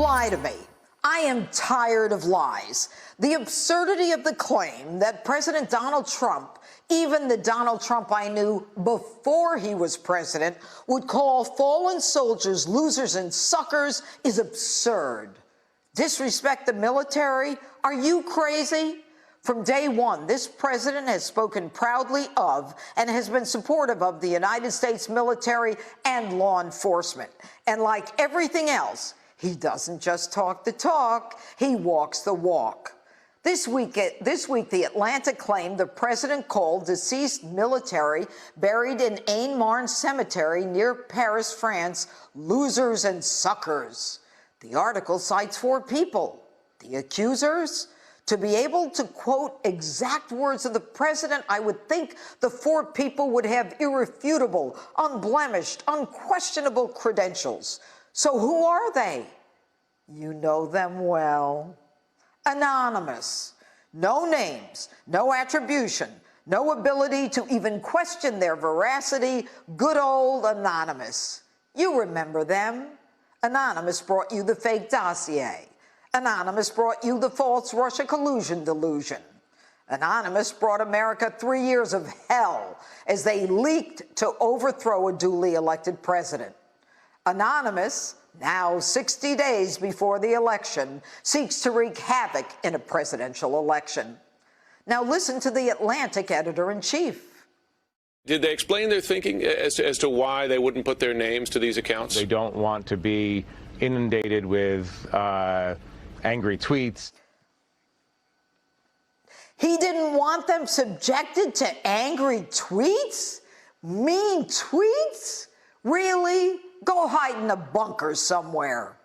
lie to me. I am tired of lies. The absurdity of the claim that President Donald Trump, even the Donald Trump I knew before he was president, would call fallen soldiers losers and suckers is absurd. Disrespect the military? Are you crazy? From day one, this president has spoken proudly of and has been supportive of the United States military and law enforcement. And like everything else, he doesn't just talk the talk, he walks the walk. This week, The Atlantic claimed the president called deceased military buried in Aisne-Marne Cemetery near Paris, France, losers and suckers. The article cites 4 people. The accusers? To be able to quote exact words of the president, I would think the 4 people would have irrefutable, unblemished, unquestionable credentials. So who are they? You know them well. Anonymous. No names, no attribution, no ability to even question their veracity. Good old Anonymous. You remember them. Anonymous brought you the fake dossier. Anonymous brought you the false Russia collusion delusion. Anonymous brought America 3 years of hell as they leaked to overthrow a duly elected president. Anonymous, now 60 days before the election, seeks to wreak havoc in a presidential election. Now listen to the Atlantic editor-in-chief. Did they explain their thinking as to why they wouldn't put their names to these accounts? They don't want to be inundated with angry tweets. He didn't want them subjected to angry tweets? Mean tweets? Really? Go hide in a bunker somewhere.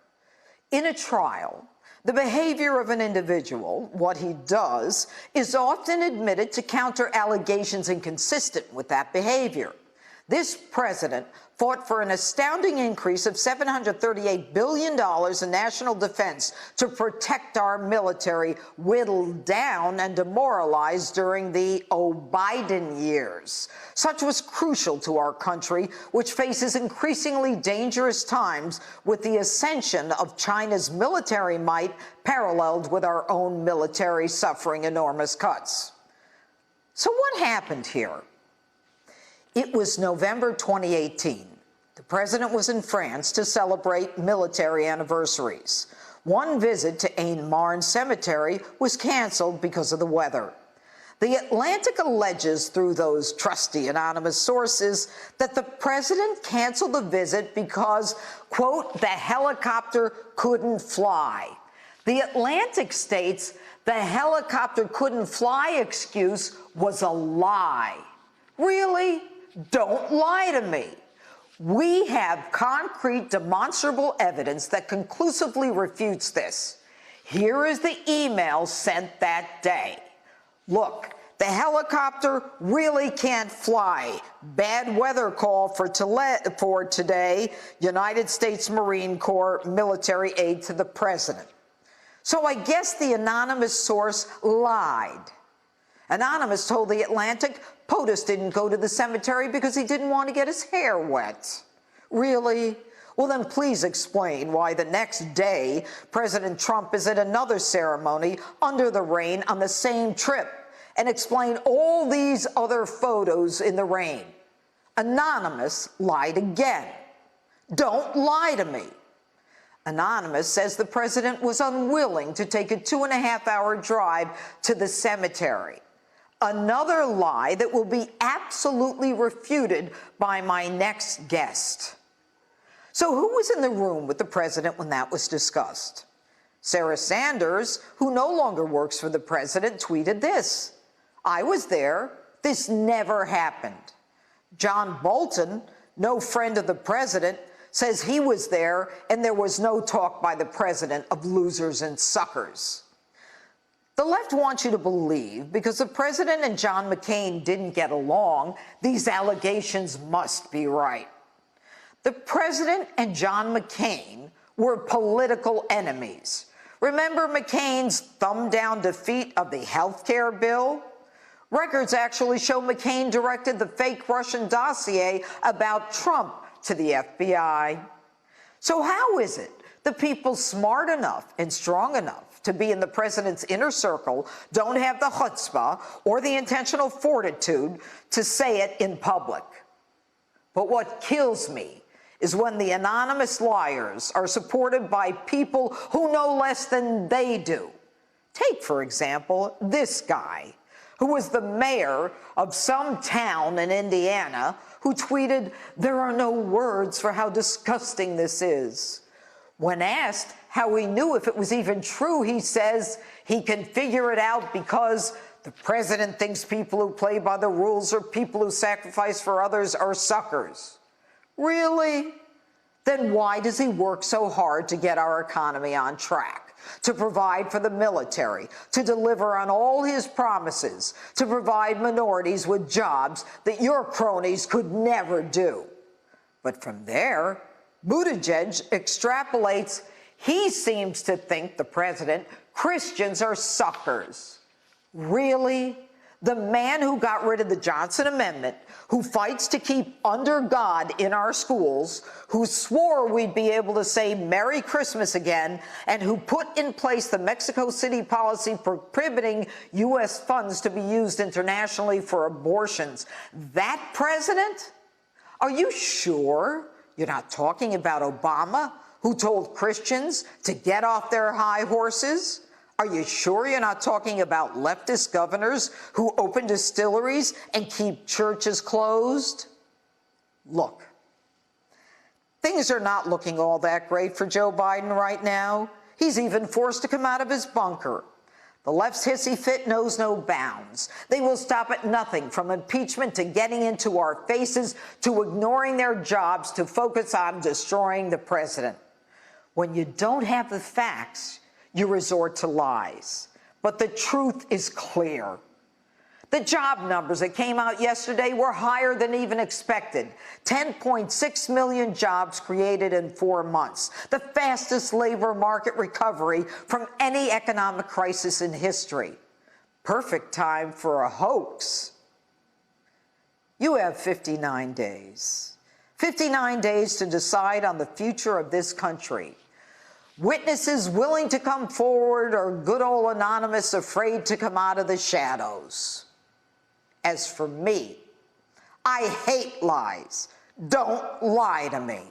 In a trial, the behavior of an individual, what he does, is often admitted to counter allegations inconsistent with that behavior. This president fought for an astounding increase of $738 billion in national defense to protect our military, whittled down and demoralized during the Biden years. Such was crucial to our country, which faces increasingly dangerous times with the ascension of China's military might paralleled with our own military suffering enormous cuts. So what happened here? It was November 2018. The president was in France to celebrate military anniversaries. One visit to Aisne-Marne Cemetery was canceled because of the weather. The Atlantic alleges through those trusty anonymous sources that the president canceled the visit because, quote, the helicopter couldn't fly. The Atlantic states the helicopter couldn't fly excuse was a lie. Really? Don't lie to me. We have concrete, demonstrable evidence that conclusively refutes this. Here is the email sent that day. Look, the helicopter really can't fly. Bad weather call for today, United States Marine Corps military aid to the president. So I guess the anonymous source lied. Anonymous told the Atlantic POTUS didn't go to the cemetery because he didn't want to get his hair wet. Really? Well, then please explain why the next day President Trump is at another ceremony under the rain on the same trip, and explain all these other photos in the rain. Anonymous lied again. Don't lie to me. Anonymous says the president was unwilling to take a 2.5-hour drive to the cemetery. Another lie that will be absolutely refuted by my next guest. So who was in the room with the president when that was discussed? Sarah Sanders, who no longer works for the president, tweeted this: I was there. This never happened. John Bolton, no friend of the president, says he was there and there was no talk by the president of losers and suckers. The left wants you to believe because the president and John McCain didn't get along, these allegations must be right. The president and John McCain were political enemies. Remember McCain's thumb-down defeat of the health care bill? Records actually show McCain directed the fake Russian dossier about Trump to the FBI. So how is it The people smart enough and strong enough to be in the president's inner circle don't have the chutzpah or the intentional fortitude to say it in public. But what kills me is when the anonymous liars are supported by people who know less than they do. Take, for example, this guy, who was the mayor of some town in Indiana, who tweeted, "There are no words for how disgusting this is." When asked how he knew if it was even true, he says he can figure it out because the president thinks people who play by the rules or people who sacrifice for others are suckers. Really? Then why does he work so hard to get our economy on track, to provide for the military, to deliver on all his promises, to provide minorities with jobs that your cronies could never do? But from there, Buttigieg extrapolates he seems to think, the president, Christians are suckers. Really? The man who got rid of the Johnson Amendment, who fights to keep under God in our schools, who swore we'd be able to say Merry Christmas again, and who put in place the Mexico City policy prohibiting U.S. funds to be used internationally for abortions. That president? Are you sure you're not talking about Obama, who told Christians to get off their high horses? Are you sure you're not talking about leftist governors who open distilleries and keep churches closed? Look, things are not looking all that great for Joe Biden right now. He's even forced to come out of his bunker. The left's hissy fit knows no bounds. They will stop at nothing from impeachment to getting into our faces to ignoring their jobs to focus on destroying the president. When you don't have the facts, you resort to lies. But the truth is clear. The job numbers that came out yesterday were higher than even expected. 10.6 million jobs created in 4 months, the fastest labor market recovery from any economic crisis in history. Perfect time for a hoax. You have 59 days. 59 days to decide on the future of this country. Witnesses willing to come forward or good old anonymous afraid to come out of the shadows. As for me, I hate lies. Don't lie to me.